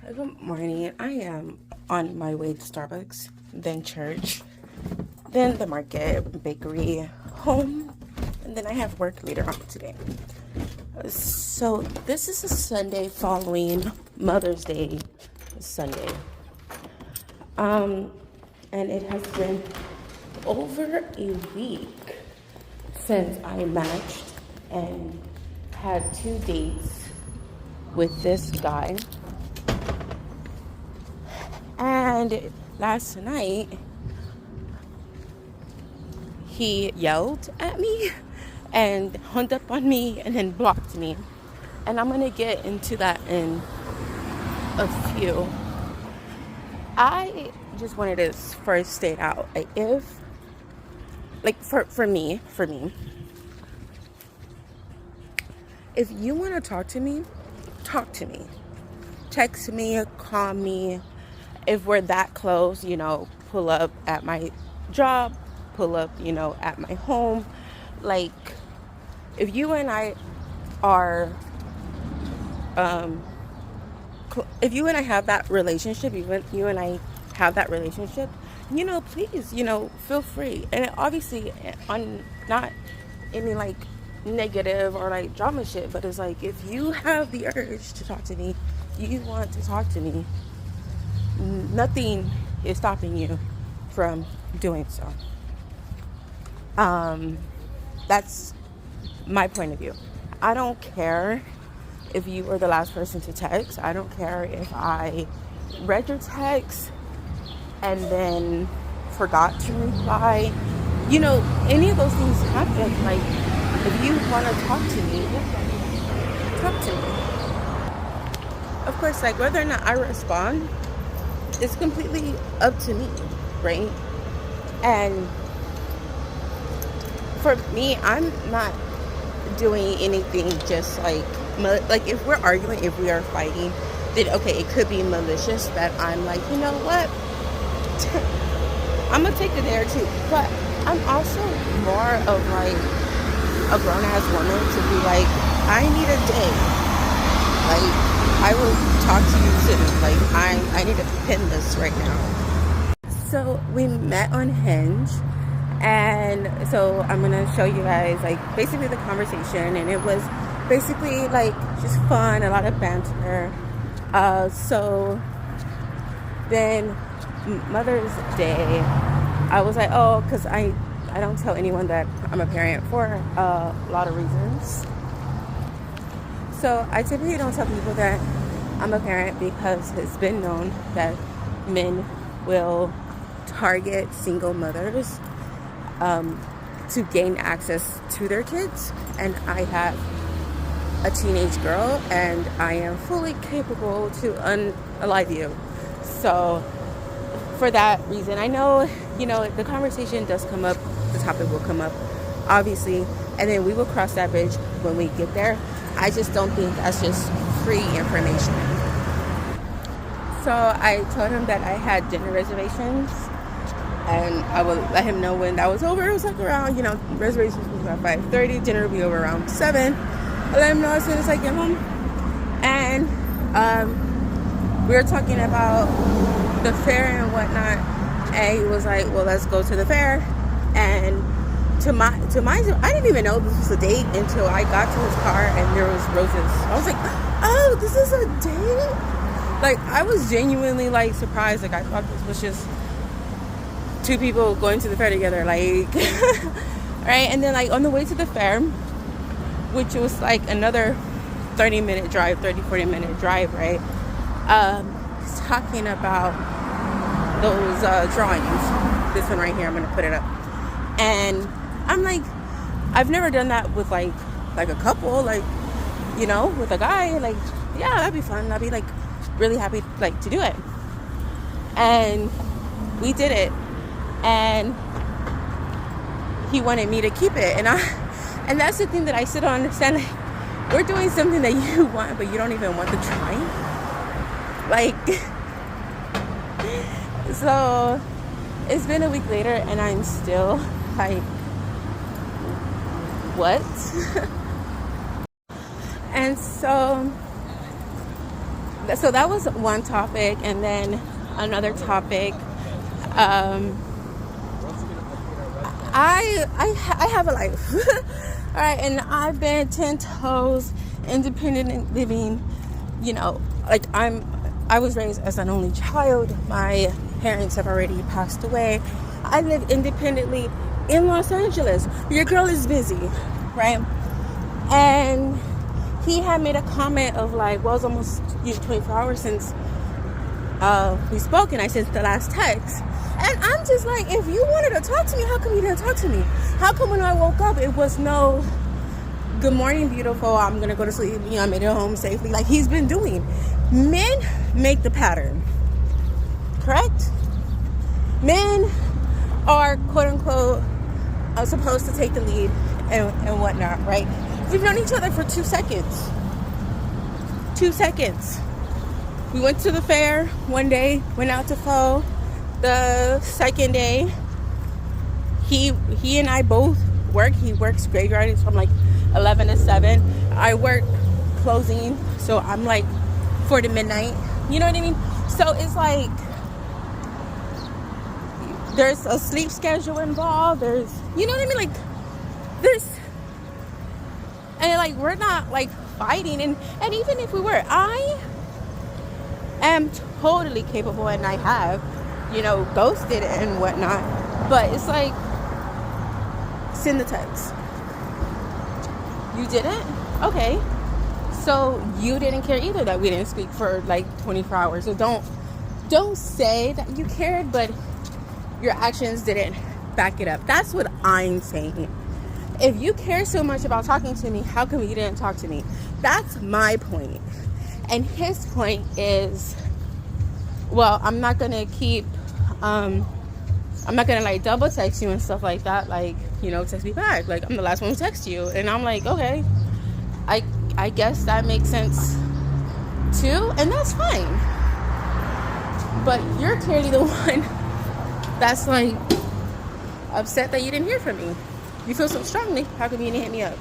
Good morning. I am on my way to Starbucks, then church, then the market, bakery, home, and then I have work later on today. So this is a Sunday following Mother's Day Sunday. And it has been over a week since I matched and had 2 dates with this guy. And last night, he yelled at me and hung up on me and then blocked me. And I'm going to get into that in a few. I just wanted to first state out, for me, if you want to talk to me, talk to me. Text me, call me. If we're that close, pull up at my job, pull up, at my home. Like, if you and I are, if you and I have that relationship, you and I have that relationship, please, feel free. And obviously, on not any like negative or like drama shit, but it's like, if you have the urge to talk to me, you want to talk to me, nothing is stopping you from doing so. That's my point of view. I don't care if you were the last person to text. I don't care if I read your text and then forgot to reply. Any of those things happen. Like, if you want to talk to me, talk to me. Of course, like, whether or not I respond, it's completely up to me, right? And for me, I'm not doing anything just like if we're arguing, if we are fighting, then okay, it could be malicious that I'm like, you know what? I'm gonna take a day or two. But I'm also more of like a grown-ass woman to be like, I need a day. Like, I will talk to you soon. Like, I need to pin this right now. So we met on Hinge, and so I'm gonna show you guys like basically the conversation, and it was basically like just fun, a lot of banter. So then Mother's Day, I was like, oh, because I don't tell anyone that I'm a parent for a lot of reasons. So I typically don't tell people that I'm a parent because it's been known that men will target single mothers to gain access to their kids. And I have a teenage girl, and I am fully capable to unalive you. So for that reason, I know, the conversation does come up, the topic will come up, obviously, and then we will cross that bridge when we get there. I just don't think that's just free information. So I told him that I had dinner reservations, and I would let him know when that was over. It was like around, reservations was about 5:30, dinner would be over around 7. I let him know as soon as I get home. And we were talking about the fair and whatnot, and he was like, well, let's go to the fair. And to my I didn't even know this was a date until I got to his car and there was roses. I was like, oh, this is a date? Like, I was genuinely like surprised. Like, I thought this was just two people going to the fair together, like right? And then like on the way to the fair, which was like another 40 minute drive, right? He's talking about those drawings. This one right here, I'm gonna put it up. And I'm like, I've never done that with like a couple, like, with a guy. Like, yeah, that'd be fun. I'd be like really happy like to do it. And we did it, and he wanted me to keep it, and that's the thing that I still don't understand. Like, we're doing something that you want, but you don't even want to try. Like, so it's been a week later, and I'm still like, what? And so So that was one topic, and then another topic. Um, I have a life, all right, and I've been 10 toes, independent living. You know, like I was raised as an only child. My parents have already passed away. I live independently in Los Angeles. Your girl is busy, right? And he had made a comment of like, well, it's almost 24 hours since we spoke, and I sent the last text. And I'm just like, if you wanted to talk to me, how come you didn't talk to me? How come when I woke up, it was no, good morning, beautiful, I'm going to go to sleep, I made it home safely, like he's been doing. Men make the pattern, correct? Men are, quote unquote, supposed to take the lead and whatnot, right? We've known each other for 2 seconds. 2 seconds. We went to the fair one day, went out to Pho. The second day, he and I both work. He works graveyard from like 11 to 7. I work closing, so I'm like 4 to midnight. You know what I mean? So it's like there's a sleep schedule involved. There's, you know what I mean? Like this, and like we're not like fighting. And even if we were, I am totally capable, and I have, ghosted and whatnot. But it's like, send the text. You didn't? Okay. So you didn't care either that we didn't speak for like 24 hours. So don't say that you cared, but your actions didn't back it up. That's what I'm saying. If you care so much about talking to me, how come you didn't talk to me? That's my point. And his point is, well, I'm not gonna like double text you and stuff like that, like, text me back, like I'm the last one to text you. And I'm like, okay, I guess that makes sense too, and that's fine. But you're clearly the one that's like upset that you didn't hear from me. You feel so strongly, how come you didn't hit me up?